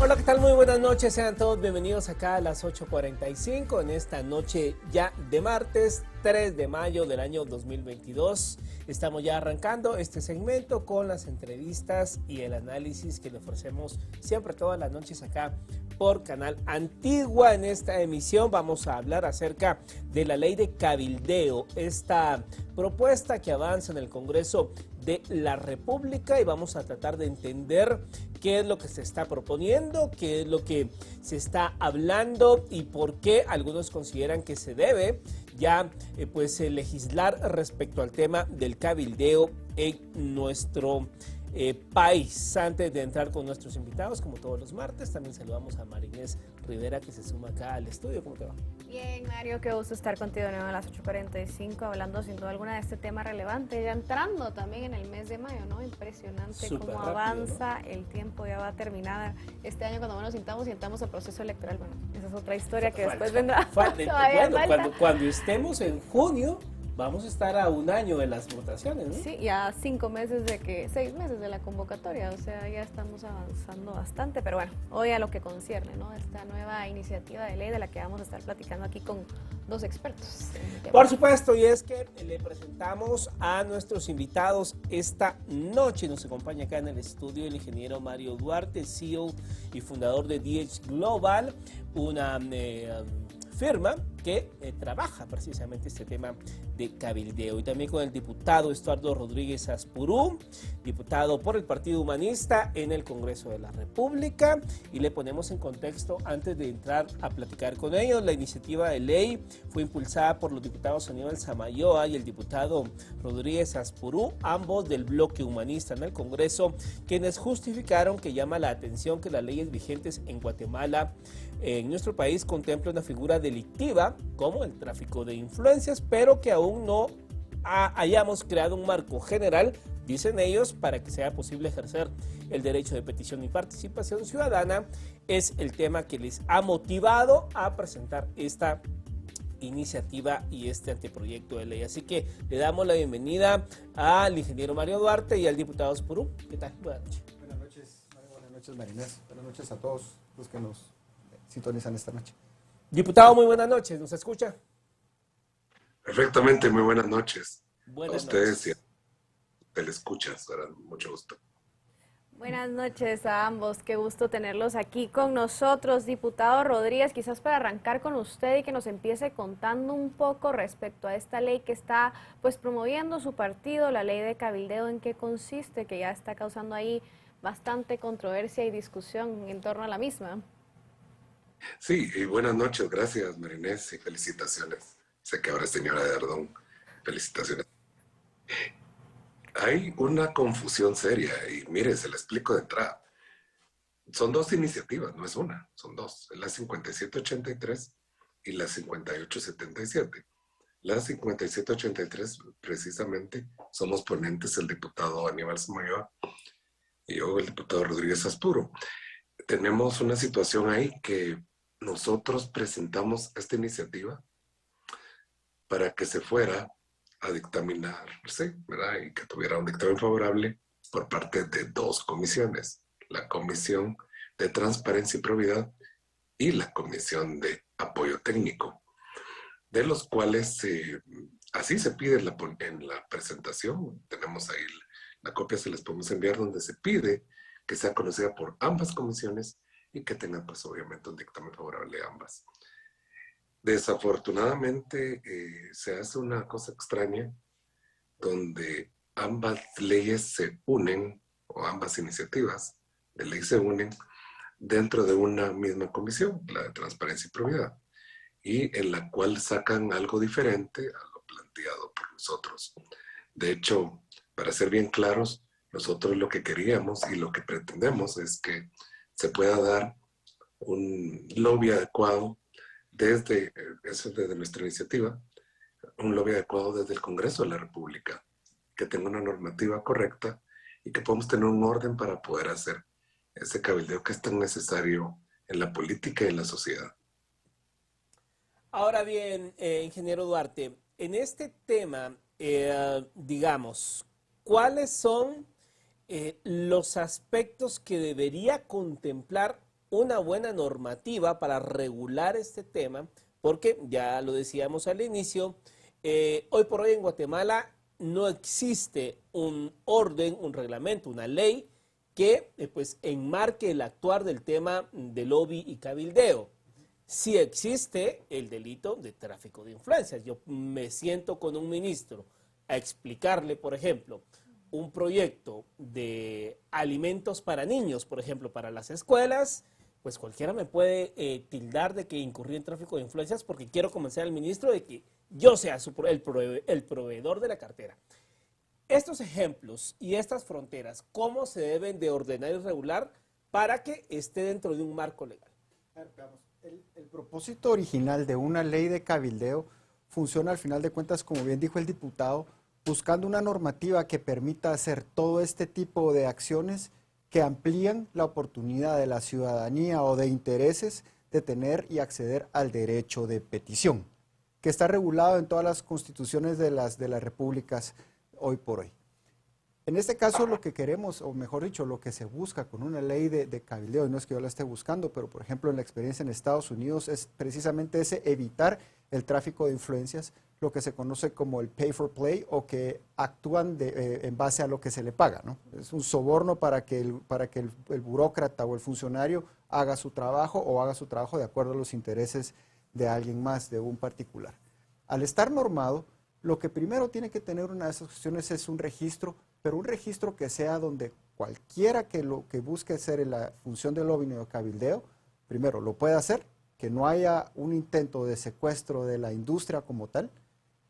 Hola, ¿qué tal? Muy buenas noches, sean todos bienvenidos acá a las 8:45 en esta noche ya de martes 3 de mayo del año 2022. Estamos ya arrancando este segmento con las entrevistas y el análisis que le ofrecemos siempre todas las noches acá por Canal Antigua. En esta emisión vamos a hablar acerca de la ley de cabildeo, esta propuesta que avanza en el Congreso de la República, y vamos a tratar de entender qué es lo que se está proponiendo, qué es lo que se está hablando y por qué algunos consideran que se debe ya legislar respecto al tema del cabildeo en nuestro país. Antes de entrar con nuestros invitados, como todos los martes, también saludamos a Marinés Rivera, que se suma acá al estudio. ¿Cómo te va? Bien, Mario, qué gusto estar contigo de nuevo a las 8:45, hablando sin duda alguna de este tema relevante, ya entrando también en el mes de mayo, ¿no? Impresionante cómo avanza, ¿no? El tiempo ya va a terminar. Este año, cuando menos sintamos el proceso electoral. Bueno, esa es otra historia que después vendrá. Cuando estemos en junio, vamos a estar a un año de las votaciones, ¿no? Sí, ya 6 meses de la convocatoria, o sea, ya estamos avanzando bastante, pero bueno, hoy a lo que concierne, ¿no? Esta nueva iniciativa de ley de la que vamos a estar platicando aquí con dos expertos. Por supuesto, y es que le presentamos a nuestros invitados esta noche. Nos acompaña acá en el estudio el ingeniero Mario Duarte, CEO y fundador de DH Global, una firma que trabaja precisamente este tema de cabildeo, y también con el diputado Estuardo Rodríguez Aspurú, diputado por el Partido Humanista en el Congreso de la República. Y le ponemos en contexto antes de entrar a platicar con ellos. La iniciativa de ley fue impulsada por los diputados Aníbal Samayoa y el diputado Rodríguez Aspurú, ambos del bloque humanista en el Congreso, quienes justificaron que llama la atención que las leyes vigentes en Guatemala, en nuestro país, contempla una figura delictiva como el tráfico de influencias, pero que aún no hayamos creado un marco general, dicen ellos, para que sea posible ejercer el derecho de petición y participación ciudadana. Es el tema que les ha motivado a presentar esta iniciativa y este anteproyecto de ley. Así que le damos la bienvenida al ingeniero Mario Duarte y al diputado Aspurú. ¿Qué tal? Buenas noches. Buenas noches, Mario. Buenas noches, Marinés. Buenas noches a todos los que nos sintonizan esta noche. Diputado, muy buenas noches. ¿Nos escucha? Perfectamente, muy buenas noches. Buenas a ustedes noches. Y a telescuchas, ¿verdad? Mucho gusto. Buenas noches a ambos, qué gusto tenerlos aquí con nosotros. Diputado Rodríguez, quizás para arrancar con usted y que nos empiece contando un poco respecto a esta ley que está pues promoviendo su partido, la ley de cabildeo, ¿en qué consiste? Que ya está causando ahí bastante controversia y discusión en torno a la misma. Sí, y buenas noches, gracias Marinés y felicitaciones. Sé que ahora es señora de Ardón, felicitaciones. Hay una confusión seria y mire, se la explico de entrada. Son dos iniciativas, no es una, son dos. La 5783 y la 5877. La 5783, precisamente, somos ponentes el diputado Aníbal Samayoa y yo, el diputado Rodríguez Aspuro. Tenemos una situación ahí que nosotros presentamos esta iniciativa para que se fuera a dictaminarse, ¿verdad? Y que tuviera un dictamen favorable por parte de dos comisiones, la Comisión de Transparencia y Probidad y la Comisión de Apoyo Técnico, de los cuales así se pide en la presentación. Tenemos ahí la copia, se les podemos enviar, donde se pide que sea conocida por ambas comisiones y que tenga pues obviamente un dictamen favorable a ambas. Desafortunadamente se hace una cosa extraña donde ambas leyes se unen, o ambas iniciativas de ley se unen dentro de una misma comisión, la de Transparencia y Probidad, y en la cual sacan algo diferente a lo planteado por nosotros. De hecho, para ser bien claros, nosotros lo que queríamos y lo que pretendemos es que se pueda dar un lobby adecuado desde nuestra iniciativa, un lobby adecuado desde el Congreso de la República, que tenga una normativa correcta y que podamos tener un orden para poder hacer ese cabildeo que es tan necesario en la política y en la sociedad. Ahora bien, ingeniero Duarte, en este tema, digamos, ¿cuáles son los aspectos que debería contemplar una buena normativa para regular este tema, porque ya lo decíamos al inicio, hoy por hoy en Guatemala no existe un orden, un reglamento, una ley que pues enmarque el actuar del tema de lobby y cabildeo. Sí existe el delito de tráfico de influencias. Yo me siento con un ministro a explicarle, por ejemplo, un proyecto de alimentos para niños, por ejemplo, para las escuelas, pues cualquiera me puede tildar de que incurrí en tráfico de influencias porque quiero convencer al ministro de que yo sea el proveedor de la cartera. Estos ejemplos y estas fronteras, ¿cómo se deben de ordenar y regular para que esté dentro de un marco legal? El propósito original de una ley de cabildeo funciona al final de cuentas, como bien dijo el diputado, buscando una normativa que permita hacer todo este tipo de acciones que amplían la oportunidad de la ciudadanía o de intereses de tener y acceder al derecho de petición, que está regulado en todas las constituciones de las repúblicas hoy por hoy. En este caso lo que queremos, o mejor dicho, lo que se busca con una ley de cabildeo, y no es que yo la esté buscando, pero por ejemplo en la experiencia en Estados Unidos es precisamente evitar el tráfico de influencias, lo que se conoce como el pay for play, o que actúan en base a lo que se le paga, ¿no? Es un soborno para que el burócrata o el funcionario haga su trabajo o haga su trabajo de acuerdo a los intereses de alguien más, de un particular. Al estar normado, lo que primero tiene que tener una de esas cuestiones es un registro, pero un registro que sea donde cualquiera que busque hacer en la función de lobbying o cabildeo, primero lo pueda hacer, que no haya un intento de secuestro de la industria como tal,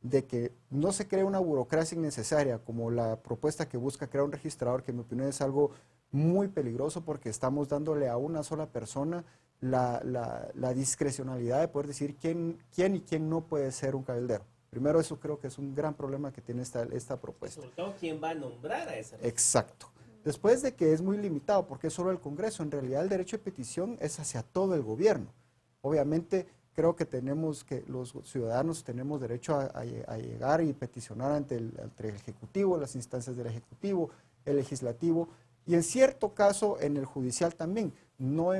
de que no se cree una burocracia innecesaria como la propuesta que busca crear un registrador, que en mi opinión es algo muy peligroso porque estamos dándole a una sola persona la discrecionalidad de poder decir quién y quién no puede ser un cabildero. Primero, eso creo que es un gran problema que tiene esta propuesta. Sobre todo, ¿quién va a nombrar a esa? Exacto. Después de que es muy limitado, porque es solo el Congreso, en realidad el derecho de petición es hacia todo el gobierno. Obviamente, creo que los ciudadanos tenemos derecho a llegar y peticionar ante el Ejecutivo, las instancias del Ejecutivo, el Legislativo, y en cierto caso en el judicial también. No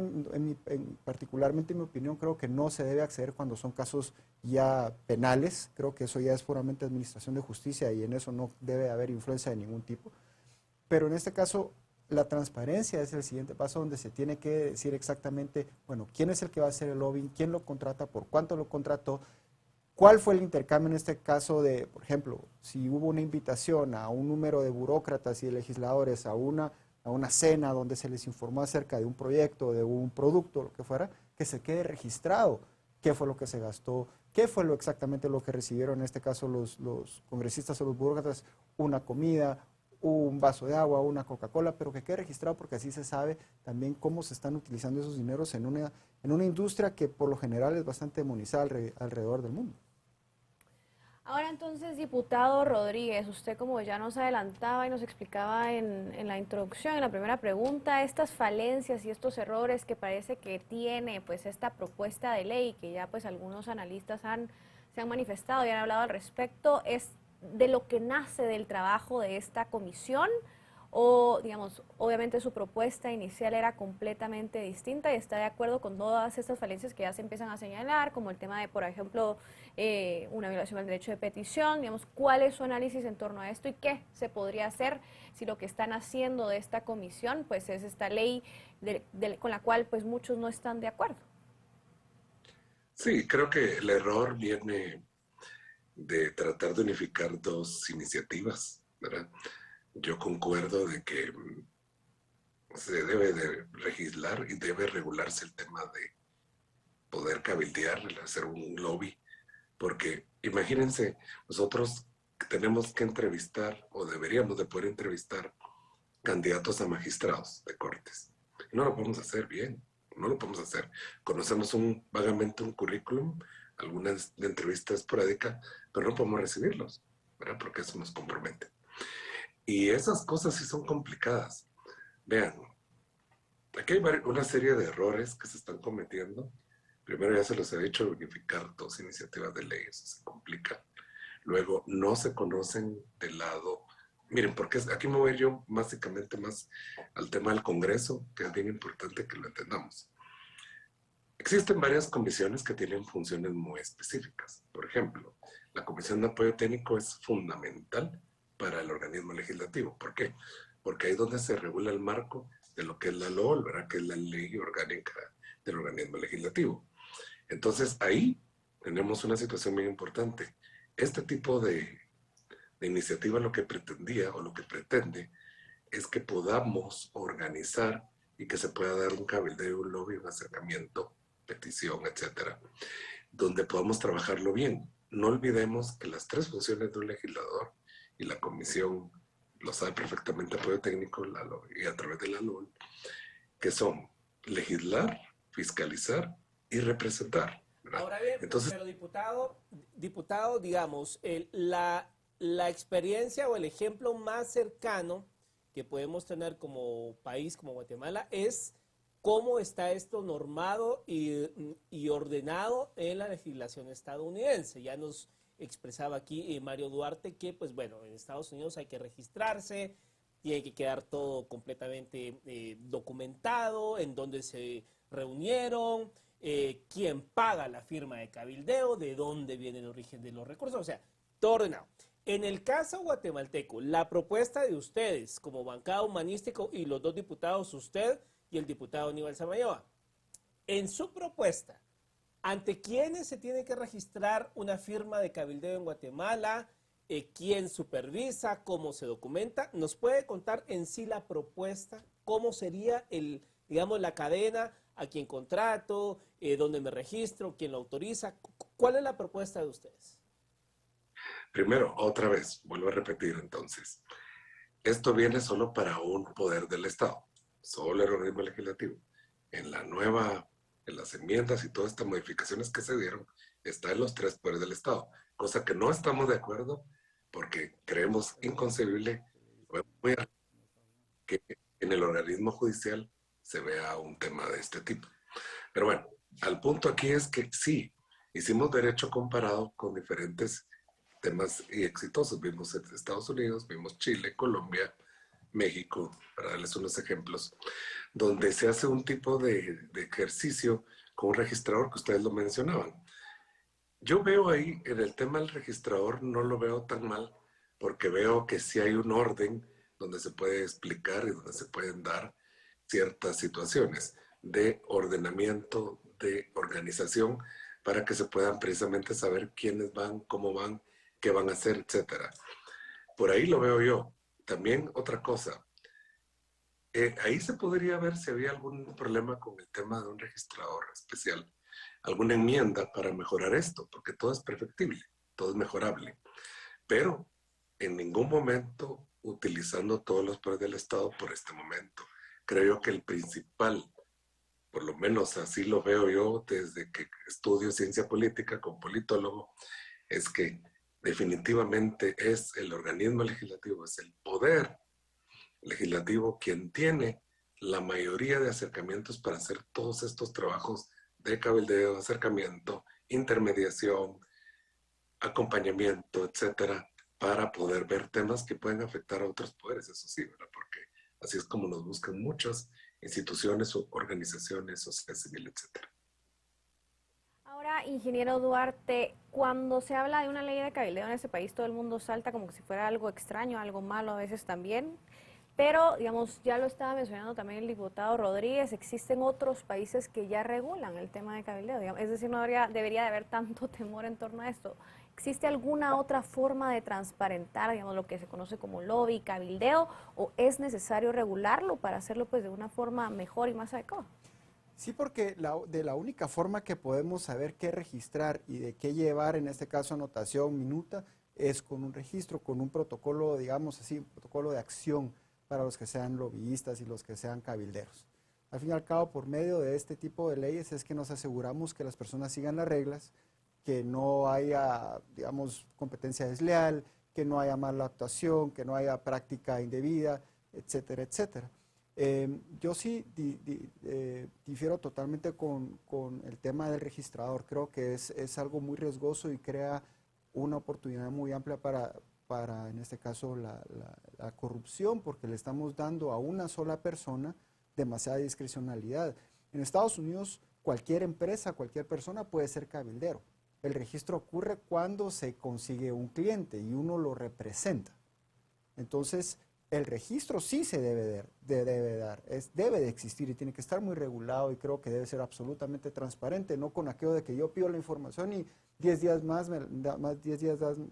particularmente en mi opinión creo que no se debe acceder cuando son casos ya penales, creo que eso ya es puramente administración de justicia y en eso no debe haber influencia de ningún tipo, pero en este caso la transparencia es el siguiente paso donde se tiene que decir exactamente, bueno, quién es el que va a hacer el lobbying, quién lo contrata, por cuánto lo contrató, cuál fue el intercambio en este caso de, por ejemplo, si hubo una invitación a un número de burócratas y de legisladores a una cena donde se les informó acerca de un proyecto, de un producto, lo que fuera, que se quede registrado qué fue lo que se gastó, qué fue exactamente lo que recibieron, en este caso los congresistas o los burócratas, una comida, un vaso de agua, una Coca-Cola, pero que quede registrado porque así se sabe también cómo se están utilizando esos dineros en una industria que por lo general es bastante demonizada alrededor del mundo. Ahora entonces, diputado Rodríguez, usted como ya nos adelantaba y nos explicaba en la introducción, en la primera pregunta, estas falencias y estos errores que parece que tiene pues esta propuesta de ley, que ya pues algunos analistas se han manifestado y han hablado al respecto, ¿es de lo que nace del trabajo de esta comisión? O, digamos, obviamente su propuesta inicial era completamente distinta y está de acuerdo con todas estas falencias que ya se empiezan a señalar, como el tema de, por ejemplo, una violación del derecho de petición. Digamos, ¿cuál es su análisis en torno a esto y qué se podría hacer si lo que están haciendo de esta comisión pues es esta ley con la cual pues muchos no están de acuerdo? Sí, creo que el error viene de tratar de unificar dos iniciativas, ¿verdad? Yo concuerdo de que se debe de legislar y debe regularse el tema de poder cabildear, hacer un lobby, porque imagínense, nosotros tenemos que entrevistar o deberíamos de poder entrevistar candidatos a magistrados de cortes. Y no lo podemos hacer bien, no lo podemos hacer. Conocemos vagamente un currículum, algunas de entrevistas esporádicas, pero no podemos recibirlos, ¿verdad? Porque eso nos compromete. Y esas cosas sí son complicadas. Vean, aquí hay una serie de errores que se están cometiendo. Primero, ya se los he dicho, unificar dos iniciativas de ley, eso se complica. Luego, no se conocen del lado. Miren, porque aquí me voy a ir yo básicamente más al tema del Congreso, que es bien importante que lo entendamos. Existen varias comisiones que tienen funciones muy específicas. Por ejemplo, la Comisión de Apoyo Técnico es fundamental para el organismo legislativo. ¿Por qué? Porque ahí es donde se regula el marco de lo que es la LOL, ¿verdad? Que es la ley orgánica del organismo legislativo. Entonces, ahí tenemos una situación muy importante. Este tipo de iniciativa lo que pretendía o lo que pretende es que podamos organizar y que se pueda dar un cabildeo, un lobby, un acercamiento, petición, etcétera, donde podamos trabajarlo bien. No olvidemos que las tres funciones de un legislador, y la comisión lo sabe perfectamente, apoyo técnico y a través de la LOL, que son legislar, fiscalizar y representar, ¿verdad? Ahora bien, Entonces, pero diputado, digamos, la experiencia o el ejemplo más cercano que podemos tener como país, como Guatemala, es cómo está esto normado y ordenado en la legislación estadounidense. Ya nos expresaba aquí Mario Duarte que, pues bueno, en Estados Unidos hay que registrarse, tiene que quedar todo completamente documentado, en dónde se reunieron, quién paga la firma de cabildeo, de dónde viene el origen de los recursos, o sea, todo ordenado. En el caso guatemalteco, la propuesta de ustedes como bancada humanístico y los dos diputados, usted y el diputado Aníbal Samayoa, en su propuesta, ¿ante quiénes se tiene que registrar una firma de cabildeo en Guatemala? ¿Quién supervisa? ¿Cómo se documenta? ¿Nos puede contar en sí la propuesta? ¿Cómo sería digamos, la cadena? ¿A quién contrato? ¿Dónde me registro? ¿Quién lo autoriza? ¿Cuál es la propuesta de ustedes? primero, otra vez, vuelvo a repetir entonces, esto viene solo para un poder del Estado, solo el organismo legislativo. En en las enmiendas y todas estas modificaciones que se dieron, está en los tres poderes del Estado, cosa que no estamos de acuerdo porque creemos inconcebible que en el organismo judicial se vea un tema de este tipo. Pero bueno, al punto aquí es que sí, hicimos derecho comparado con diferentes temas y exitosos. Vimos Estados Unidos, vimos Chile, Colombia, México, para darles unos ejemplos, donde se hace un tipo de ejercicio con un registrador que ustedes lo mencionaban. Yo veo ahí, en el tema del registrador, no lo veo tan mal, porque veo que sí hay un orden donde se puede explicar y donde se pueden dar ciertas situaciones de ordenamiento, de organización, para que se puedan precisamente saber quiénes van, cómo van, qué van a hacer, etcétera. Por ahí lo veo yo. También otra cosa, ahí se podría ver si había algún problema con el tema de un registrador especial, alguna enmienda para mejorar esto, porque todo es perfectible, todo es mejorable, pero en ningún momento utilizando todos los poderes del Estado por este momento. Creo yo que el principal, por lo menos así lo veo yo desde que estudio ciencia política como politólogo, es que definitivamente es el organismo legislativo, es el poder legislativo quien tiene la mayoría de acercamientos para hacer todos estos trabajos de cabildeo, acercamiento, intermediación, acompañamiento, etcétera, para poder ver temas que pueden afectar a otros poderes, eso sí, ¿verdad? Porque así es como nos buscan muchas instituciones o organizaciones, sociedad civil, etcétera. Ahora, ingeniero Duarte, cuando se habla de una ley de cabildeo en este país, todo el mundo salta como si fuera algo extraño, algo malo a veces también. Pero, digamos, ya lo estaba mencionando también el diputado Rodríguez, existen otros países que ya regulan el tema de cabildeo, digamos, es decir, no debería de haber tanto temor en torno a esto. ¿Existe alguna otra forma de transparentar, digamos, lo que se conoce como lobby, cabildeo, o es necesario regularlo para hacerlo pues de una forma mejor y más adecuada? Sí, porque de la única forma que podemos saber qué registrar y de qué llevar, en este caso anotación, minuta, es con un registro, con un protocolo, digamos así, un protocolo de acción para los que sean lobbyistas y los que sean cabilderos. Al fin y al cabo, por medio de este tipo de leyes es que nos aseguramos que las personas sigan las reglas, que no haya, digamos, competencia desleal, que no haya mala actuación, que no haya práctica indebida, etcétera, etcétera. Yo sí difiero totalmente con el tema del registrador. Creo que es algo muy riesgoso y crea una oportunidad muy amplia para en este caso, la corrupción, porque le estamos dando a una sola persona demasiada discrecionalidad. En Estados Unidos cualquier empresa, cualquier persona puede ser cabildero. El registro ocurre cuando se consigue un cliente y uno lo representa. Entonces, el registro sí se debe dar, debe de existir y tiene que estar muy regulado y creo que debe ser absolutamente transparente, no con aquello de que yo pido la información y 10 días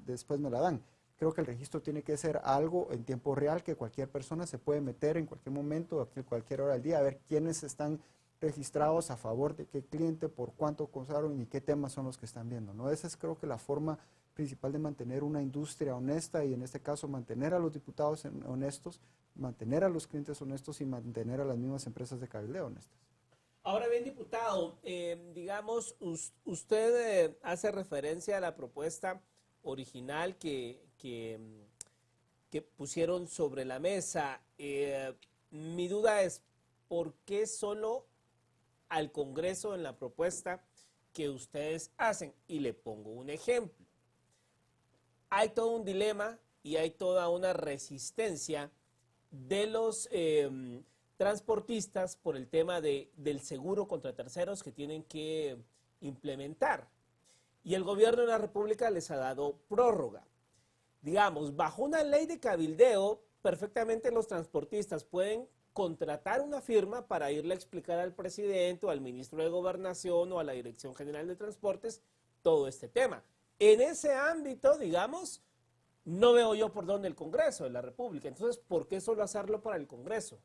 después me la dan. Creo que el registro tiene que ser algo en tiempo real que cualquier persona se puede meter en cualquier momento, a cualquier hora del día, a ver quiénes están registrados a favor de qué cliente, por cuánto costaron y qué temas son los que están viendo, ¿no? Esa es creo que la forma principal de mantener una industria honesta y en este caso mantener a los diputados honestos, mantener a los clientes honestos y mantener a las mismas empresas de cabildeo honestas. Ahora bien, diputado, digamos, usted hace referencia a la propuesta original que pusieron sobre la mesa. Mi duda es, ¿por qué solo al Congreso en la propuesta que ustedes hacen? Y le pongo un ejemplo. Hay todo un dilema y hay toda una resistencia de los transportistas por el tema del seguro contra terceros que tienen que implementar. Y el gobierno de la República les ha dado prórroga. Digamos, bajo una ley de cabildeo, perfectamente los transportistas pueden contratar una firma para irle a explicar al presidente o al ministro de Gobernación o a la Dirección General de Transportes todo este tema. En ese ámbito, digamos, no veo yo por dónde el Congreso de la República. Entonces, ¿por qué solo hacerlo para el Congreso?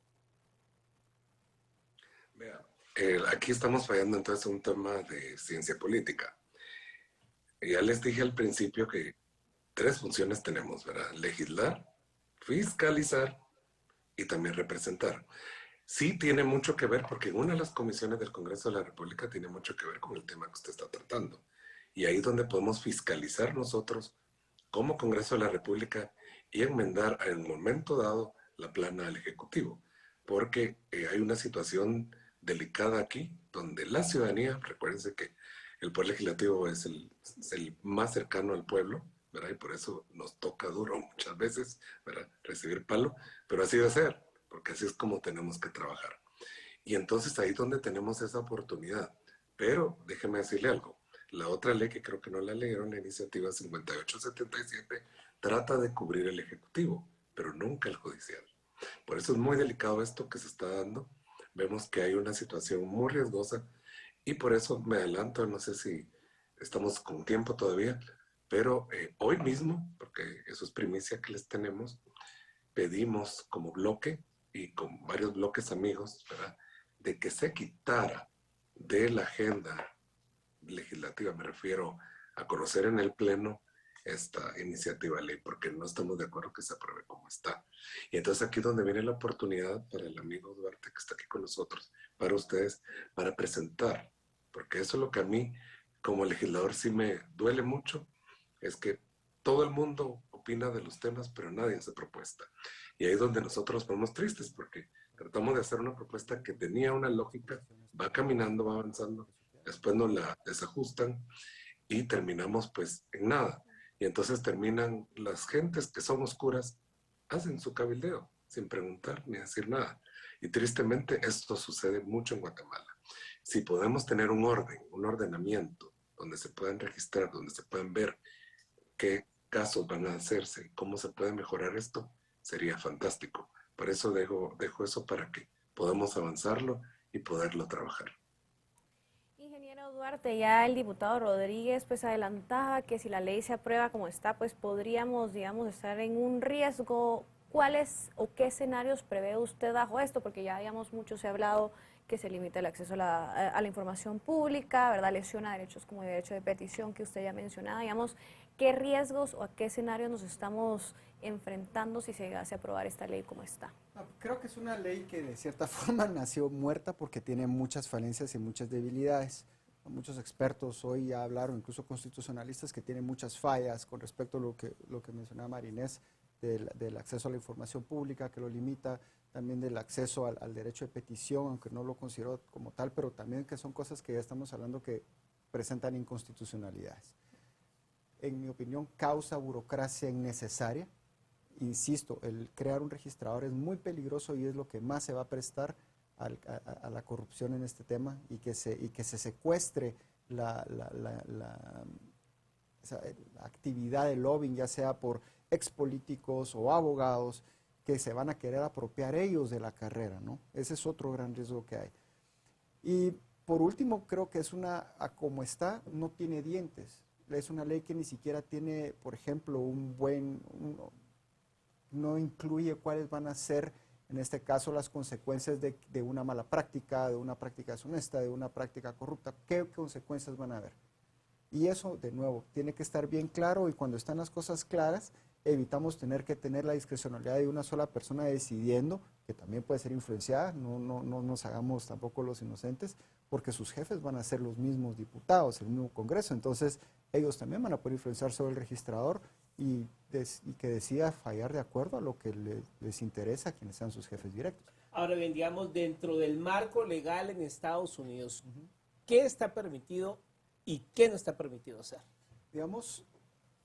Vea, aquí estamos fallando entonces un tema de ciencia política. Ya les dije al principio que 3 funciones tenemos, ¿verdad? Legislar, fiscalizar y también representar. Sí tiene mucho que ver, porque en una de las comisiones del Congreso de la República tiene mucho que ver con el tema que usted está tratando. Y ahí es donde podemos fiscalizar nosotros como Congreso de la República y enmendar en el momento dado la plana al Ejecutivo. Porque hay una situación delicada aquí, donde la ciudadanía, recuérdense que el Poder Legislativo es el más cercano al pueblo, ¿verdad? Y por eso nos toca duro muchas veces, ¿verdad? Recibir palo, pero así debe ser, porque así es como tenemos que trabajar. Y entonces ahí es donde tenemos esa oportunidad. Pero déjeme decirle algo. La otra ley que creo que no la leyeron, la iniciativa 5877, trata de cubrir el Ejecutivo, pero nunca el Judicial. Por eso es muy delicado esto que se está dando. Vemos que hay una situación muy riesgosa y por eso me adelanto, no sé si estamos con tiempo todavía, pero hoy mismo, porque eso es primicia que les tenemos, pedimos como bloque y con varios bloques amigos, ¿verdad?, de que se quitara de la agenda legislativa, me refiero a conocer en el Pleno esta iniciativa de ley, porque no estamos de acuerdo que se apruebe como está. Y entonces aquí es donde viene la oportunidad para el amigo Duarte que está aquí con nosotros, para ustedes, para presentar, porque eso es lo que a mí como legislador sí me duele mucho, es que todo el mundo opina de los temas, pero nadie hace propuesta. Y ahí es donde nosotros nos ponemos tristes, porque tratamos de hacer una propuesta que tenía una lógica, va caminando, va avanzando, después nos la desajustan y terminamos pues en nada. Y entonces terminan las gentes que son oscuras, hacen su cabildeo sin preguntar ni decir nada. Y tristemente esto sucede mucho en Guatemala. Si podemos tener un orden, un ordenamiento, donde se puedan registrar, donde se pueden ver qué casos van a hacerse, cómo se puede mejorar esto, sería fantástico. Por eso dejo eso para que podamos avanzarlo y poderlo trabajar. Ingeniero Duarte, ya el diputado Rodríguez pues adelantaba que si la ley se aprueba como está, pues podríamos, digamos, estar en un riesgo. ¿Cuáles o qué escenarios prevé usted bajo esto? Porque ya, digamos, mucho se ha hablado que se limita el acceso a la información pública, ¿verdad? Lesiona derechos como el derecho de petición que usted ya mencionaba. Digamos, ¿qué riesgos o a qué escenarios nos estamos enfrentando si se llegase a aprobar esta ley como está? Creo que es una ley que de cierta forma nació muerta porque tiene muchas falencias y muchas debilidades. Muchos expertos hoy ya hablaron, incluso constitucionalistas, que tienen muchas fallas con respecto a lo que mencionaba Marinés, del acceso a la información pública, que lo limita, también del acceso al derecho de petición, aunque no lo considero como tal, pero también que son cosas que ya estamos hablando que presentan inconstitucionalidades. En mi opinión, causa burocracia innecesaria. Insisto, el crear un registrador es muy peligroso y es lo que más se va a prestar a la corrupción en este tema y que se secuestre esa actividad de lobbying, ya sea por expolíticos o abogados que se van a querer apropiar ellos de la carrera, ¿no? Ese es otro gran riesgo que hay. Y por último, creo que como está, no tiene dientes. Es una ley que ni siquiera tiene, por ejemplo, no incluye cuáles van a ser, en este caso, las consecuencias de una mala práctica, de una práctica deshonesta, de una práctica corrupta. ¿Qué consecuencias van a haber? Y eso, de nuevo, tiene que estar bien claro, y cuando están las cosas claras, evitamos tener que tener la discrecionalidad de una sola persona decidiendo, que también puede ser influenciada, no nos hagamos tampoco los inocentes, porque sus jefes van a ser los mismos diputados, el mismo Congreso, entonces ellos también van a poder influenciar sobre el registrador y que decida fallar de acuerdo a lo que les interesa a quienes sean sus jefes directos. Ahora bien, digamos, dentro del marco legal en Estados Unidos, ¿qué está permitido y qué no está permitido hacer? Digamos,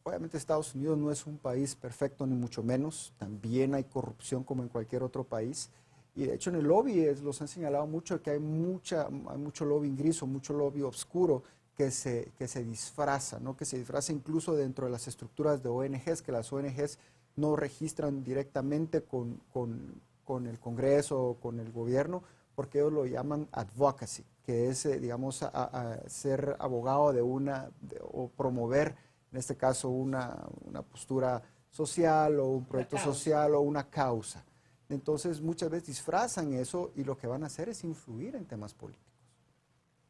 obviamente Estados Unidos no es un país perfecto ni mucho menos, también hay corrupción como en cualquier otro país, y de hecho en el lobby los han señalado mucho que hay mucho lobby gris o mucho lobby oscuro que se disfraza, ¿no? Que se disfraza incluso dentro de las estructuras de ONGs, que las ONGs no registran directamente con el Congreso o con el gobierno, porque ellos lo llaman advocacy, que es, digamos, a ser abogado o promover, en este caso, una postura social o un proyecto social o una causa. Entonces, muchas veces disfrazan eso y lo que van a hacer es influir en temas políticos.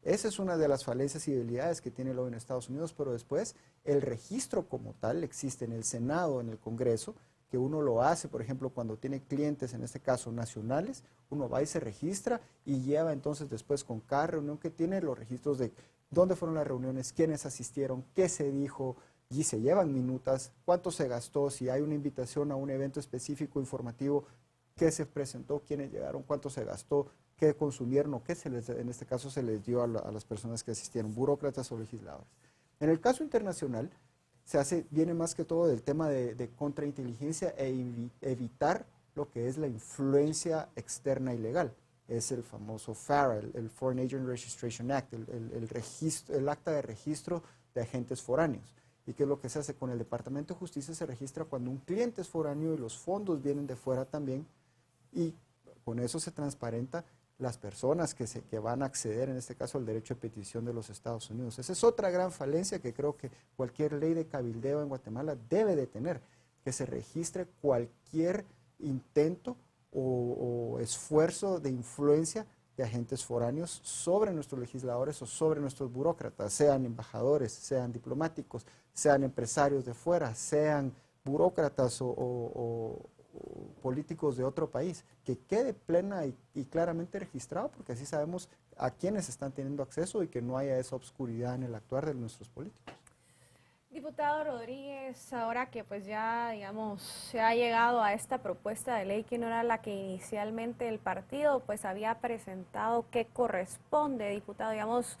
Esa es una de las falencias y debilidades que tiene el lobby en Estados Unidos, pero después el registro como tal existe en el Senado, en el Congreso, que uno lo hace, por ejemplo, cuando tiene clientes, en este caso nacionales, uno va y se registra y lleva entonces después con cada reunión que tiene los registros de dónde fueron las reuniones, quiénes asistieron, qué se dijo, y se llevan minutas, cuánto se gastó, si hay una invitación a un evento específico informativo, qué se presentó, quiénes llegaron, cuánto se gastó, qué consumieron o qué en este caso se les dio a las personas que asistieron, burócratas o legisladores. En el caso internacional, viene más que todo del tema de contrainteligencia evitar lo que es la influencia externa ilegal. Es el famoso FARA, el Foreign Agent Registration Act, el acta de registro de agentes foráneos. ¿Y qué es lo que se hace? Con el Departamento de Justicia se registra cuando un cliente es foráneo y los fondos vienen de fuera también, y con eso se transparenta las personas que van a acceder, en este caso, al derecho de petición de los Estados Unidos. Esa es otra gran falencia que creo que cualquier ley de cabildeo en Guatemala debe de tener, que se registre cualquier intento o esfuerzo de influencia de agentes foráneos sobre nuestros legisladores o sobre nuestros burócratas, sean embajadores, sean diplomáticos, sean empresarios de fuera, sean burócratas o políticos de otro país, que quede plena y claramente registrado, porque así sabemos a quiénes están teniendo acceso y que no haya esa obscuridad en el actuar de nuestros políticos. Diputado Rodríguez, ahora que pues ya, digamos, se ha llegado a esta propuesta de ley que no era la que inicialmente el partido pues había presentado, ¿qué corresponde, diputado? Digamos,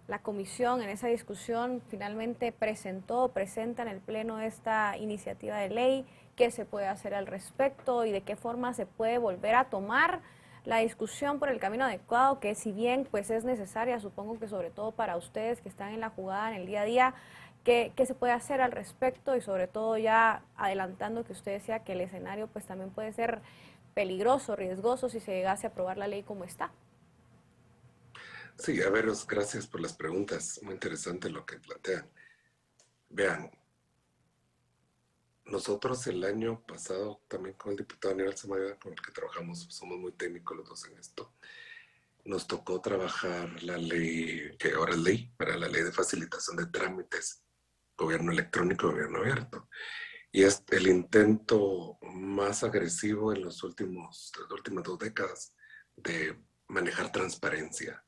la comisión en esa discusión finalmente presenta en el Pleno esta iniciativa de ley. ¿Qué se puede hacer al respecto y de qué forma se puede volver a tomar la discusión por el camino adecuado, que si bien pues es necesaria, supongo que sobre todo para ustedes que están en la jugada en el día a día, ¿qué se puede hacer al respecto? Y sobre todo ya adelantando que usted decía que el escenario pues también puede ser peligroso, riesgoso si se llegase a aprobar la ley como está. Sí, a ver, gracias por las preguntas. Muy interesante lo que plantean. Vean, nosotros el año pasado, también con el diputado Aníbal Samayoa, con el que trabajamos, somos muy técnicos los dos en esto, nos tocó trabajar la ley, que ahora es ley, para la ley de facilitación de trámites, gobierno electrónico, gobierno abierto. Y es el intento más agresivo en las últimas 2 décadas de manejar transparencia,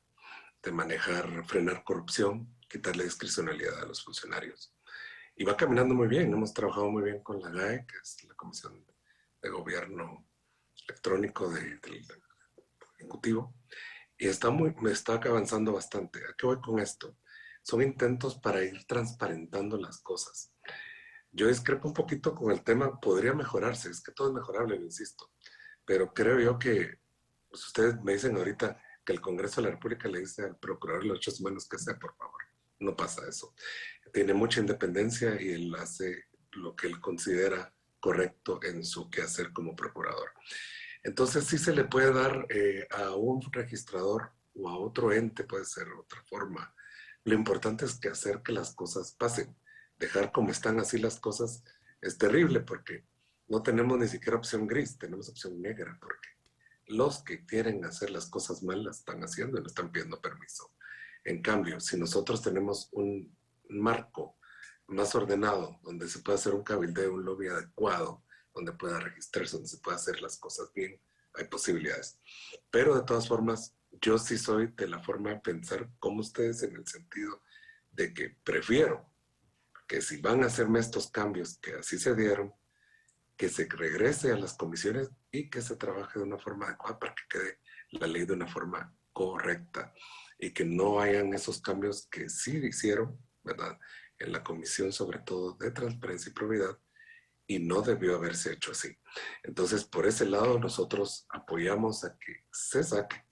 de frenar corrupción, quitarle discrecionalidad a los funcionarios. Y va caminando muy bien, hemos trabajado muy bien con la GAE, que es la Comisión de Gobierno Electrónico del Ejecutivo, y está avanzando bastante. ¿A qué voy con esto? Son intentos para ir transparentando las cosas. Yo discrepo un poquito con el tema, podría mejorarse, es que todo es mejorable, lo insisto, pero creo yo que Pues ustedes me dicen ahorita que el Congreso de la República le dice al Procurador de los Derechos Humanos que sea, por favor. No pasa eso. Tiene mucha independencia y él hace lo que él considera correcto en su quehacer como procurador. Entonces sí se le puede dar a un registrador o a otro ente, puede ser otra forma. Lo importante es que hacer que las cosas pasen. Dejar como están así las cosas es terrible porque no tenemos ni siquiera opción gris, tenemos opción negra porque los que quieren hacer las cosas mal las están haciendo y no están pidiendo permiso. En cambio, si nosotros tenemos un marco más ordenado, donde se puede hacer un cabildeo, un lobby adecuado, donde pueda registrarse, donde se pueda hacer las cosas bien, hay posibilidades. Pero de todas formas, yo sí soy de la forma de pensar como ustedes en el sentido de que prefiero que si van a hacerme estos cambios que así se dieron, que se regrese a las comisiones y que se trabaje de una forma adecuada para que quede la ley de una forma correcta y que no hayan esos cambios que sí hicieron, ¿verdad? En la comisión, sobre todo de transparencia y probidad, y no debió haberse hecho así. Entonces, por ese lado, nosotros apoyamos a que se saque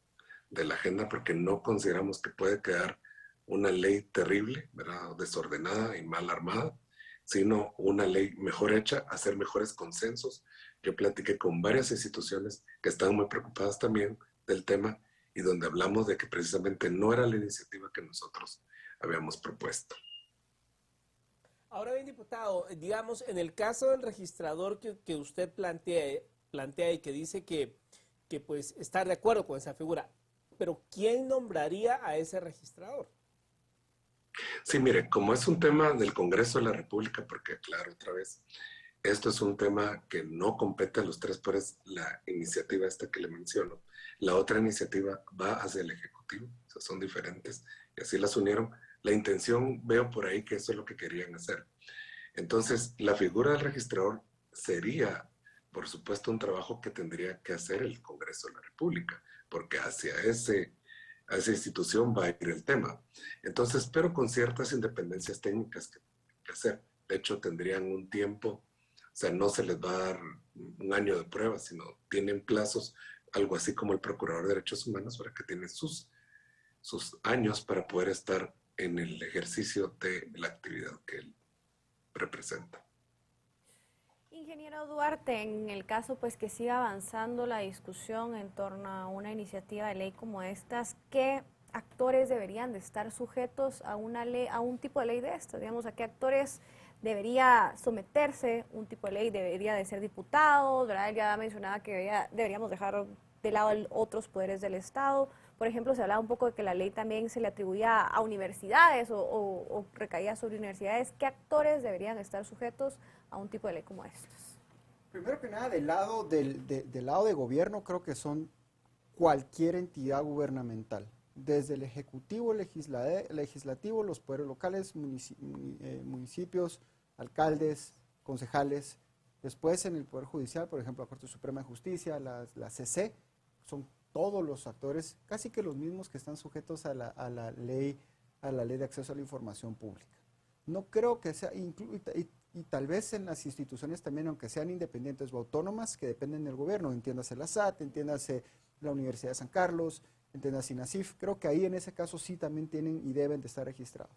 de la agenda porque no consideramos que puede quedar una ley terrible, ¿verdad? Desordenada y mal armada, sino una ley mejor hecha, hacer mejores consensos. Yo platiqué con varias instituciones que están muy preocupadas también del tema y donde hablamos de que precisamente no era la iniciativa que nosotros habíamos propuesto. Ahora bien, diputado, digamos, en el caso del registrador que usted plantea y que dice que pues está de acuerdo con esa figura, pero ¿quién nombraría a ese registrador? Sí, mire, como es un tema del Congreso de la República, porque claro, otra vez, esto es un tema que no compete a los tres poderes, la iniciativa esta que le menciono. La otra iniciativa va hacia el Ejecutivo, o sea, son diferentes, y así las unieron. La intención, veo por ahí que eso es lo que querían hacer. Entonces, la figura del registrador sería, por supuesto, un trabajo que tendría que hacer el Congreso de la República, porque hacia a esa institución va a ir el tema. Entonces, pero con ciertas independencias técnicas que hacer. De hecho, tendrían un tiempo, o sea, no se les va a dar un año de prueba, sino tienen plazos, algo así como el Procurador de Derechos Humanos, para que tiene sus años para poder estar en el ejercicio de la actividad que él representa. Ingeniero Duarte, en el caso pues que siga avanzando la discusión en torno a una iniciativa de ley como estas, ¿qué actores deberían de estar sujetos a una ley, a un tipo de ley de estas? Digamos, ¿a qué actores debería someterse un tipo de ley? ¿Debería de ser diputados? ¿Verdad? Él ya mencionaba que deberíamos dejar de lado otros poderes del Estado. Por ejemplo, se hablaba un poco de que la ley también se le atribuía a universidades o recaía sobre universidades. ¿Qué actores deberían estar sujetos a un tipo de ley como estos? Primero que nada, del lado de gobierno, creo que son cualquier entidad gubernamental, desde el Ejecutivo, Legislativo, los poderes locales, municipios, alcaldes, concejales. Después en el Poder Judicial, por ejemplo, la Corte Suprema de Justicia, la CC, son todos los actores, casi que los mismos que están sujetos a la ley de acceso a la información pública. No creo que sea, y tal vez en las instituciones también, aunque sean independientes o autónomas, que dependen del gobierno, entiéndase la SAT, entiéndase la Universidad de San Carlos, entiéndase INASIF, creo que ahí en ese caso sí también tienen y deben de estar registrados.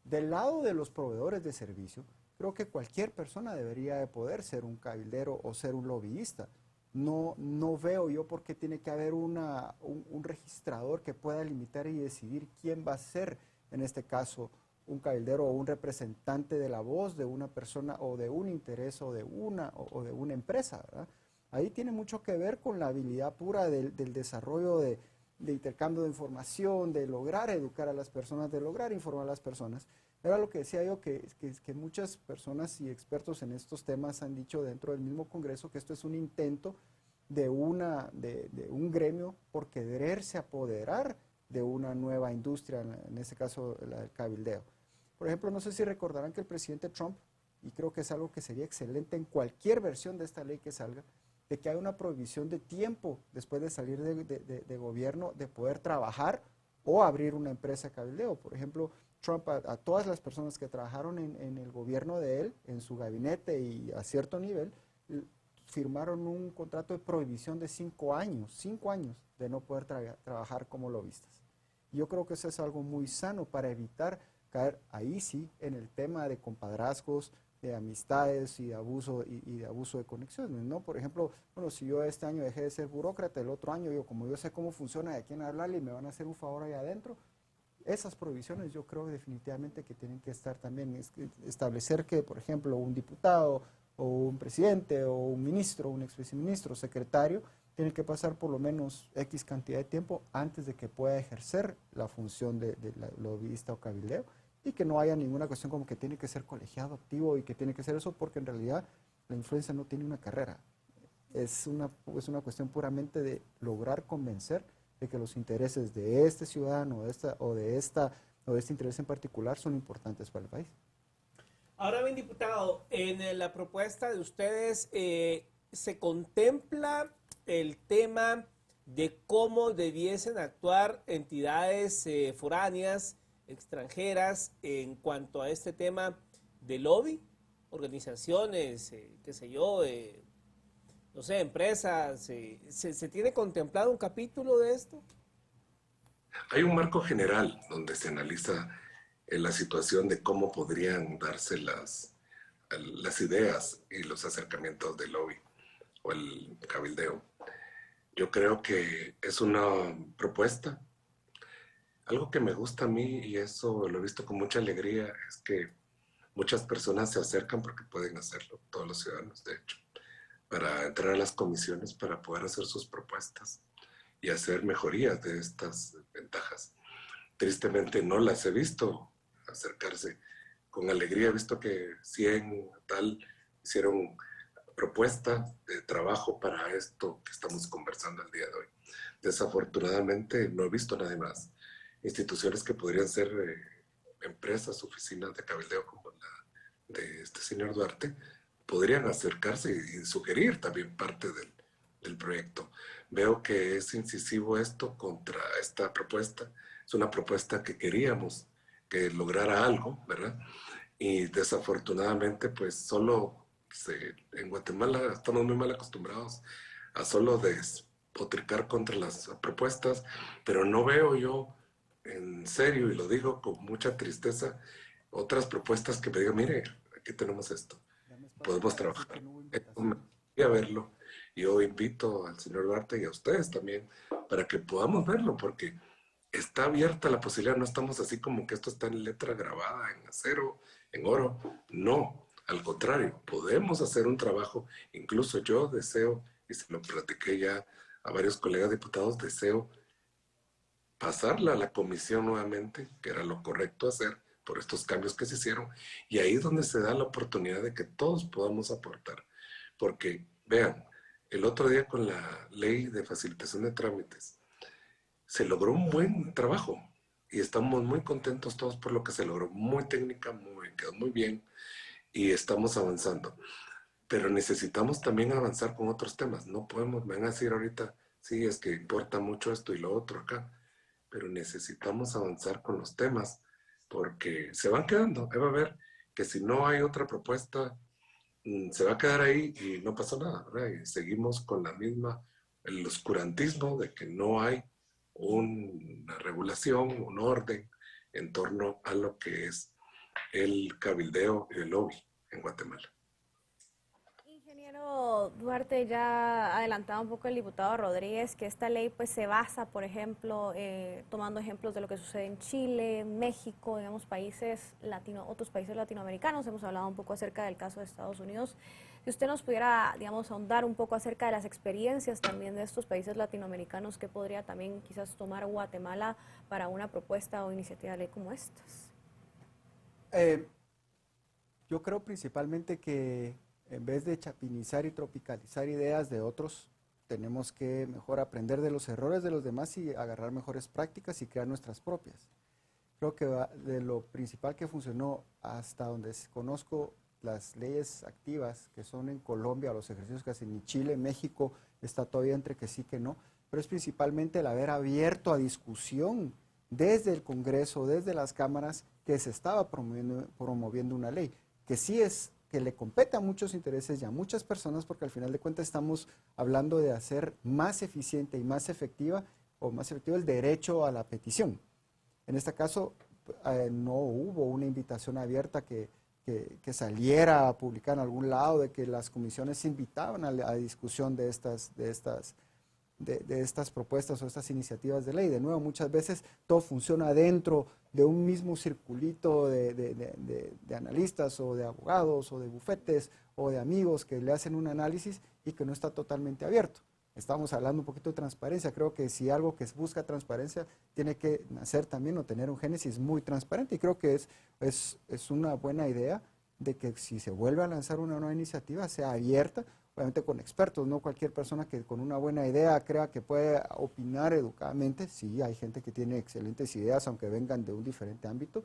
Del lado de los proveedores de servicio, creo que cualquier persona debería de poder ser un cabildero o ser un lobbyista. No veo yo por qué tiene que haber un registrador que pueda limitar y decidir quién va a ser, en este caso, un cabildero o un representante de la voz de una persona o de un interés o de una empresa, ¿verdad? Ahí tiene mucho que ver con la habilidad pura del desarrollo de intercambio de información, de lograr educar a las personas, de lograr informar a las personas. Era lo que decía yo, que muchas personas y expertos en estos temas han dicho dentro del mismo Congreso que esto es un intento de un gremio por quererse apoderar de una nueva industria, en este caso la del cabildeo. Por ejemplo, no sé si recordarán que el presidente Trump, y creo que es algo que sería excelente en cualquier versión de esta ley que salga, de que hay una prohibición de tiempo después de salir de gobierno de poder trabajar o abrir una empresa de cabildeo. Por ejemplo, Trump a todas las personas que trabajaron en el gobierno de él, en su gabinete y a cierto nivel, firmaron un contrato de prohibición de 5 años de no poder trabajar como lobistas. Yo creo que eso es algo muy sano para evitar caer ahí sí en el tema de compadrazgos, de amistades y de abuso de conexiones, ¿no? Por ejemplo, bueno, si yo este año dejé de ser burócrata, el otro año como yo sé cómo funciona de a quién hablarle y me van a hacer un favor allá adentro, esas prohibiciones yo creo definitivamente que tienen que estar también, establecer que, por ejemplo, un diputado o un presidente o un ministro, un exviceministro, secretario, tiene que pasar por lo menos X cantidad de tiempo antes de que pueda ejercer la función de lobbyista o cabildeo, y que no haya ninguna cuestión como que tiene que ser colegiado activo y que tiene que ser eso, porque en realidad la influencia no tiene una carrera. Es una cuestión puramente de lograr convencer de que los intereses de este ciudadano o de este interés en particular son importantes para el país. Ahora bien, diputado, en la propuesta de ustedes se contempla el tema de cómo debiesen actuar entidades foráneas, extranjeras, en cuanto a este tema de lobby, organizaciones, qué sé yo, no sé, empresas. ¿Se tiene contemplado un capítulo de esto? Hay un marco general donde se analiza la situación de cómo podrían darse las ideas y los acercamientos del lobby o el cabildeo. Yo creo que es una propuesta. Algo que me gusta a mí, y eso lo he visto con mucha alegría, es que muchas personas se acercan porque pueden hacerlo, todos los ciudadanos, de hecho, para entrar a las comisiones, para poder hacer sus propuestas y hacer mejorías de estas ventajas. Tristemente no las he visto acercarse con alegría. He visto que 100 tal hicieron propuesta de trabajo para esto que estamos conversando el día de hoy. Desafortunadamente no he visto nada más. Instituciones que podrían ser empresas, oficinas de cabildeo como la de este señor Duarte, podrían acercarse y sugerir también parte del proyecto. Veo que es incisivo esto contra esta propuesta. Es una propuesta que queríamos que lograra algo, ¿verdad? Y desafortunadamente, pues solo en Guatemala estamos muy mal acostumbrados a solo despotricar contra las propuestas, pero no veo yo en serio, y lo digo con mucha tristeza, otras propuestas que me digan, mire, aquí tenemos esto, podemos trabajar. Me gustaría verlo. Yo invito al señor Duarte y a ustedes también para que podamos verlo, porque está abierta la posibilidad. No estamos así como que esto está en letra grabada, en acero, en oro. No, al contrario, podemos hacer un trabajo. Incluso yo deseo, y se lo platiqué ya a varios colegas diputados, deseo pasarla a la comisión nuevamente, que era lo correcto hacer por estos cambios que se hicieron, y ahí es donde se da la oportunidad de que todos podamos aportar. Porque, vean, el otro día con la ley de facilitación de trámites, se logró un buen trabajo y estamos muy contentos todos por lo que se logró. Muy técnica, quedó muy bien y estamos avanzando. Pero necesitamos también avanzar con otros temas. No podemos, me van a decir ahorita, sí, es que importa mucho esto y lo otro acá, pero necesitamos avanzar con los temas porque se van quedando. Va a ver que si no hay otra propuesta, se va a quedar ahí y no pasa nada, ¿verdad? Y seguimos con la misma, el oscurantismo de que no hay una regulación, un orden en torno a lo que es el cabildeo y el lobby en Guatemala. Ingeniero Duarte, ya adelantaba un poco el diputado Rodríguez que esta ley pues se basa, por ejemplo, tomando ejemplos de lo que sucede en Chile, México, digamos otros países latinoamericanos. Hemos hablado un poco acerca del caso de Estados Unidos. Si usted nos pudiera, digamos, ahondar un poco acerca de las experiencias también de estos países latinoamericanos, ¿qué podría también quizás tomar Guatemala para una propuesta o iniciativa de ley como estas? Yo creo principalmente que en vez de chapinizar y tropicalizar ideas de otros, tenemos que mejor aprender de los errores de los demás y agarrar mejores prácticas y crear nuestras propias. Creo que de lo principal que funcionó hasta donde conozco las leyes activas que son en Colombia, los ejercicios que hacen en Chile, México, está todavía entre que sí que no, pero es principalmente el haber abierto a discusión desde el Congreso, desde las cámaras, que se estaba promoviendo una ley, que que le compete a muchos intereses y a muchas personas, porque al final de cuentas estamos hablando de hacer más eficiente y más efectiva o más efectivo el derecho a la petición. En este caso, no hubo una invitación abierta que saliera a publicar en algún lado, de que las comisiones invitaban a la discusión de estas propuestas o estas iniciativas de ley. De nuevo, muchas veces todo funciona dentro de un mismo circulito de analistas o de abogados o de bufetes o de amigos que le hacen un análisis y que no está totalmente abierto. Estamos hablando un poquito de transparencia. Creo que si algo que busca transparencia tiene que nacer también o tener un génesis muy transparente, y creo que es una buena idea de que si se vuelve a lanzar una nueva iniciativa sea abierta, obviamente con expertos, no cualquier persona que con una buena idea crea que puede opinar educadamente. Sí, hay gente que tiene excelentes ideas aunque vengan de un diferente ámbito,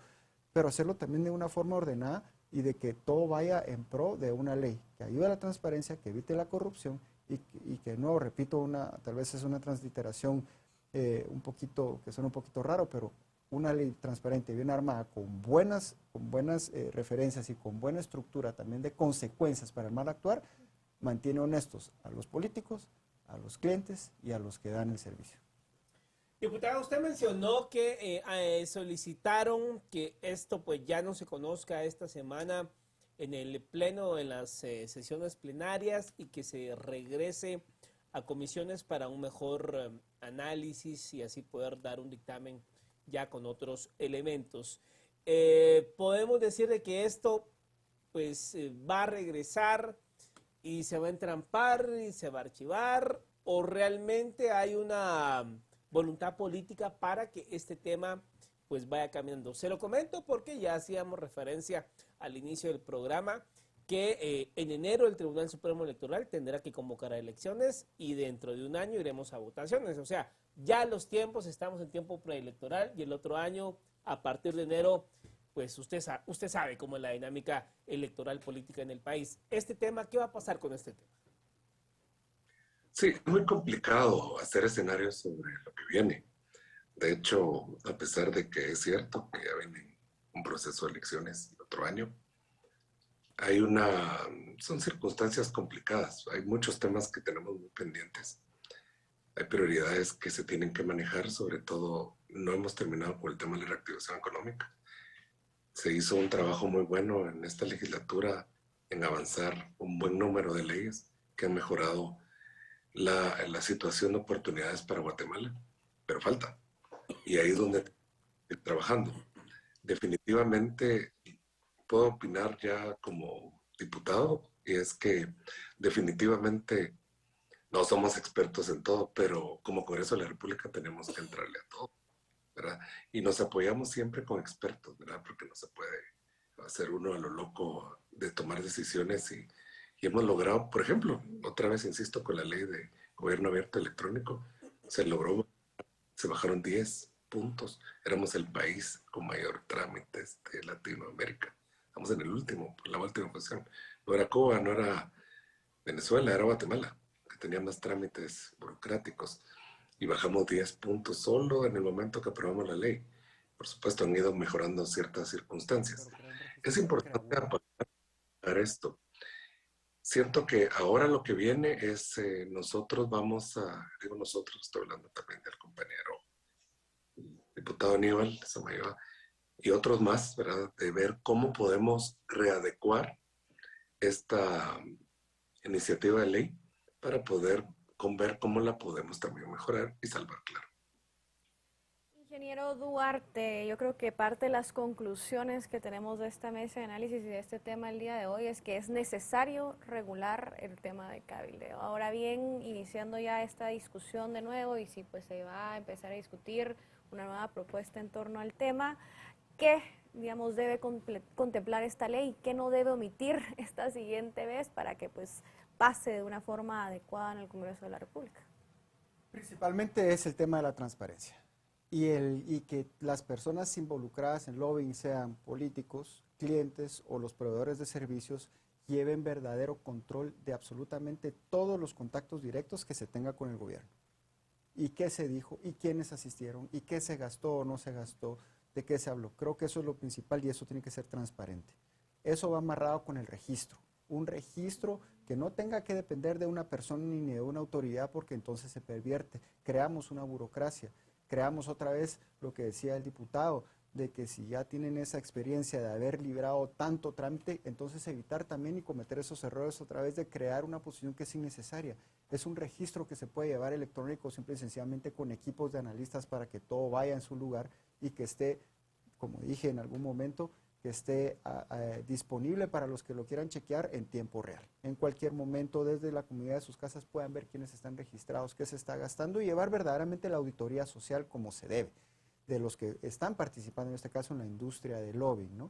pero hacerlo también de una forma ordenada y de que todo vaya en pro de una ley que ayude a la transparencia, que evite la corrupción y que no, repito, tal vez es una transliteración que suena un poquito raro, pero una ley transparente, bien armada, con buenas referencias y con buena estructura también de consecuencias para el mal actuar, mantiene honestos a los políticos, a los clientes y a los que dan el servicio. Diputada, usted mencionó que solicitaron que esto pues ya no se conozca esta semana en el pleno, en las sesiones plenarias, y que se regrese a comisiones para un mejor análisis y así poder dar un dictamen ya con otros elementos. Podemos decir de que esto pues va a regresar y se va a entrampar y se va a archivar, o realmente hay una voluntad política para que este tema pues vaya cambiando. Se lo comento porque ya hacíamos referencia al inicio del programa que en enero el Tribunal Supremo Electoral tendrá que convocar a elecciones y dentro de un año iremos a votaciones. O sea, ya los tiempos, estamos en tiempo preelectoral, y el otro año, a partir de enero, pues usted sabe cómo es la dinámica electoral política en el país. Este tema, ¿qué va a pasar con este tema? Sí, es muy complicado hacer escenarios sobre lo que viene. De hecho, a pesar de que es cierto que ya viene un proceso de elecciones el otro año, son circunstancias complicadas. Hay muchos temas que tenemos muy pendientes. Hay prioridades que se tienen que manejar, sobre todo no hemos terminado con el tema de la reactivación económica. Se hizo un trabajo muy bueno en esta legislatura en avanzar un buen número de leyes que han mejorado la situación de oportunidades para Guatemala, pero falta. Y ahí es donde estoy trabajando. Definitivamente puedo opinar ya como diputado, y es que definitivamente no somos expertos en todo, pero como Congreso de la República tenemos que entrarle a todo, ¿verdad? Y nos apoyamos siempre con expertos, ¿verdad? Porque no se puede hacer uno a lo loco de tomar decisiones, y hemos logrado, por ejemplo, otra vez insisto, con la ley de gobierno abierto electrónico, se bajaron 10 puntos. Éramos el país con mayor trámites de Latinoamérica. Estamos en el último, la última posición. No era Cuba, no era Venezuela, era Guatemala, que tenía más trámites burocráticos. Y bajamos 10 puntos solo en el momento que aprobamos la ley. Por supuesto, han ido mejorando ciertas circunstancias. Es importante apagar esto. Siento que ahora lo que viene es, nosotros estoy hablando también del compañero diputado Aníbal Samayoa y otros más, ¿verdad? De ver cómo podemos readecuar esta iniciativa de ley para poder ver cómo la podemos también mejorar y salvar, claro. Ingeniero Duarte, yo creo que parte de las conclusiones que tenemos de esta mesa de análisis y de este tema el día de hoy es que es necesario regular el tema de cabildeo. Ahora bien, iniciando ya esta discusión de nuevo, y si pues se va a empezar a discutir una nueva propuesta en torno al tema, ¿qué, digamos, debe contemplar esta ley? ¿Qué no debe omitir esta siguiente vez para que pues pase de una forma adecuada en el Congreso de la República? Principalmente es el tema de la transparencia. Y que las personas involucradas en lobbying, sean políticos, clientes o los proveedores de servicios, lleven verdadero control de absolutamente todos los contactos directos que se tenga con el gobierno. Y qué se dijo, y quiénes asistieron, y qué se gastó o no se gastó, de qué se habló. Creo que eso es lo principal y eso tiene que ser transparente. eso va amarrado con el registro. Un registro que no tenga que depender de una persona ni de una autoridad, porque entonces se pervierte. Creamos una burocracia, creamos otra vez lo que decía el diputado, de que si ya tienen esa experiencia de haber librado tanto trámite, entonces evitar también y cometer esos errores otra vez de crear una posición que es innecesaria. Es un registro que se puede llevar electrónico simple y sencillamente con equipos de analistas para que todo vaya en su lugar y que esté, como dije en algún momento, que esté disponible para los que lo quieran chequear en tiempo real. En cualquier momento, desde la comunidad de sus casas, puedan ver quiénes están registrados, qué se está gastando y llevar verdaderamente la auditoría social como se debe, de los que están participando en este caso en la industria del lobbying, ¿no?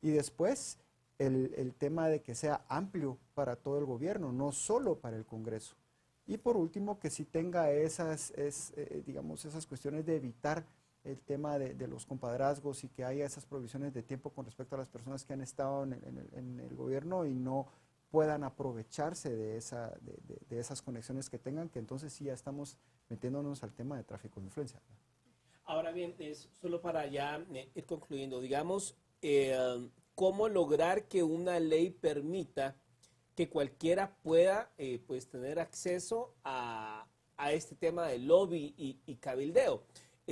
Y después el tema de que sea amplio para todo el gobierno, no solo para el Congreso. Y por último, que sí tenga digamos, esas cuestiones de evitar el tema de los compadrazgos y que haya esas provisiones de tiempo con respecto a las personas que han estado en el gobierno y no puedan aprovecharse de esas conexiones que tengan, que entonces sí ya estamos metiéndonos al tema de tráfico de influencia. Ahora bien, es solo para ya ir concluyendo, digamos, ¿cómo lograr que una ley permita que cualquiera pueda pues tener acceso a este tema de lobby y cabildeo?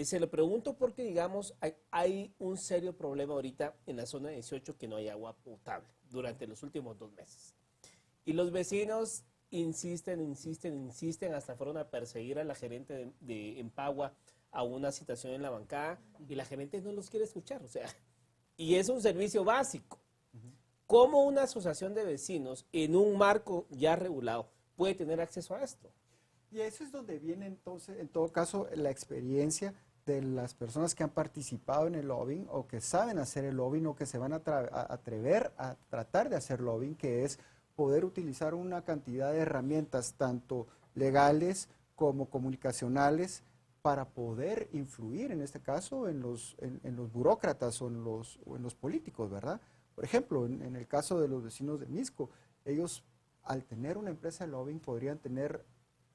Se lo pregunto porque, digamos, hay un serio problema ahorita en la zona 18 que no hay agua potable durante los últimos 2 meses. Y los vecinos insisten hasta fueron a perseguir a la gerente de Empagua a una citación en la bancada y la gerente no los quiere escuchar, o sea, y es un servicio básico. ¿Cómo una asociación de vecinos en un marco ya regulado puede tener acceso a esto? Y eso es donde viene entonces, en todo caso, la experiencia de las personas que han participado en el lobbying o que saben hacer el lobbying o que se van a atrever a tratar de hacer lobbying, que es poder utilizar una cantidad de herramientas tanto legales como comunicacionales para poder influir, en este caso, en los burócratas o en los políticos, ¿verdad? Por ejemplo, en el caso de los vecinos de Misco, ellos al tener una empresa de lobbying podrían tener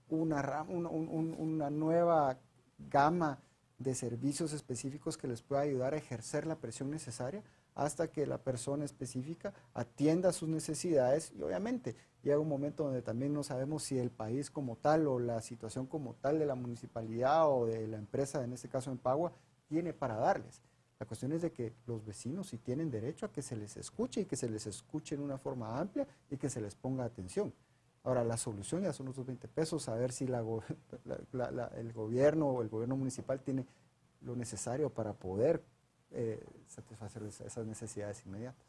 una nueva gama de servicios específicos que les pueda ayudar a ejercer la presión necesaria hasta que la persona específica atienda sus necesidades y obviamente llega un momento donde también no sabemos si el país como tal o la situación como tal de la municipalidad o de la empresa, en este caso Empagua, tiene para darles. La cuestión es de que los vecinos sí tienen derecho a que se les escuche y que se les escuche en una forma amplia y que se les ponga atención. Ahora, la solución ya son los 20 pesos, a ver si el gobierno o el gobierno municipal tiene lo necesario para poder satisfacer esas necesidades inmediatas.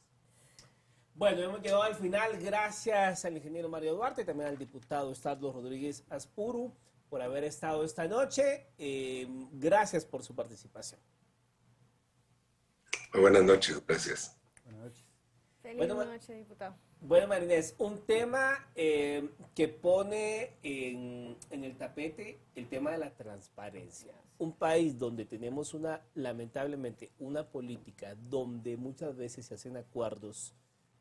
Bueno, hemos llegado al final. Gracias al ingeniero Mario Duarte y también al diputado Estado Rodríguez Aspuru por haber estado esta noche. Gracias por su participación. Muy buenas noches, gracias. Buenas noches. Feliz noche, diputado. Bueno, Marinés, un tema que pone en el tapete el tema de la transparencia. Un país donde tenemos lamentablemente, una política donde muchas veces se hacen acuerdos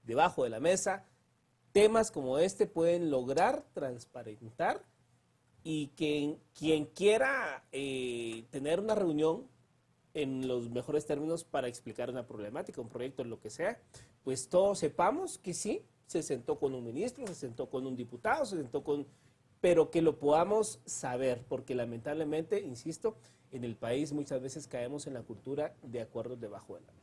debajo de la mesa, temas como este pueden lograr transparentar y que quien quiera tener una reunión en los mejores términos para explicar una problemática, un proyecto, lo que sea, pues todos sepamos que sí, se sentó con un ministro, se sentó con un diputado, pero que lo podamos saber, porque lamentablemente, insisto, en el país muchas veces caemos en la cultura de acuerdos debajo de la mesa.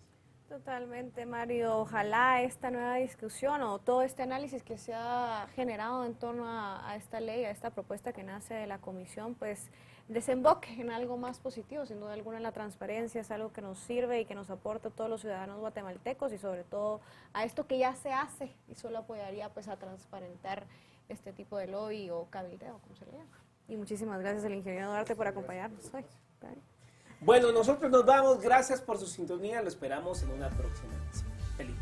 Totalmente, Mario. Ojalá esta nueva discusión o todo este análisis que se ha generado en torno a esta ley, a esta propuesta que nace de la comisión, pues desemboque en algo más positivo. Sin duda alguna, la transparencia es algo que nos sirve y que nos aporta a todos los ciudadanos guatemaltecos y sobre todo a esto que ya se hace y solo apoyaría pues a transparentar este tipo de lobby o cabildeo, como se le llama. Y muchísimas gracias al ingeniero Duarte por acompañarnos hoy. Bueno, nosotros nos vamos. Gracias por su sintonía. Lo esperamos en una próxima edición. Feliz.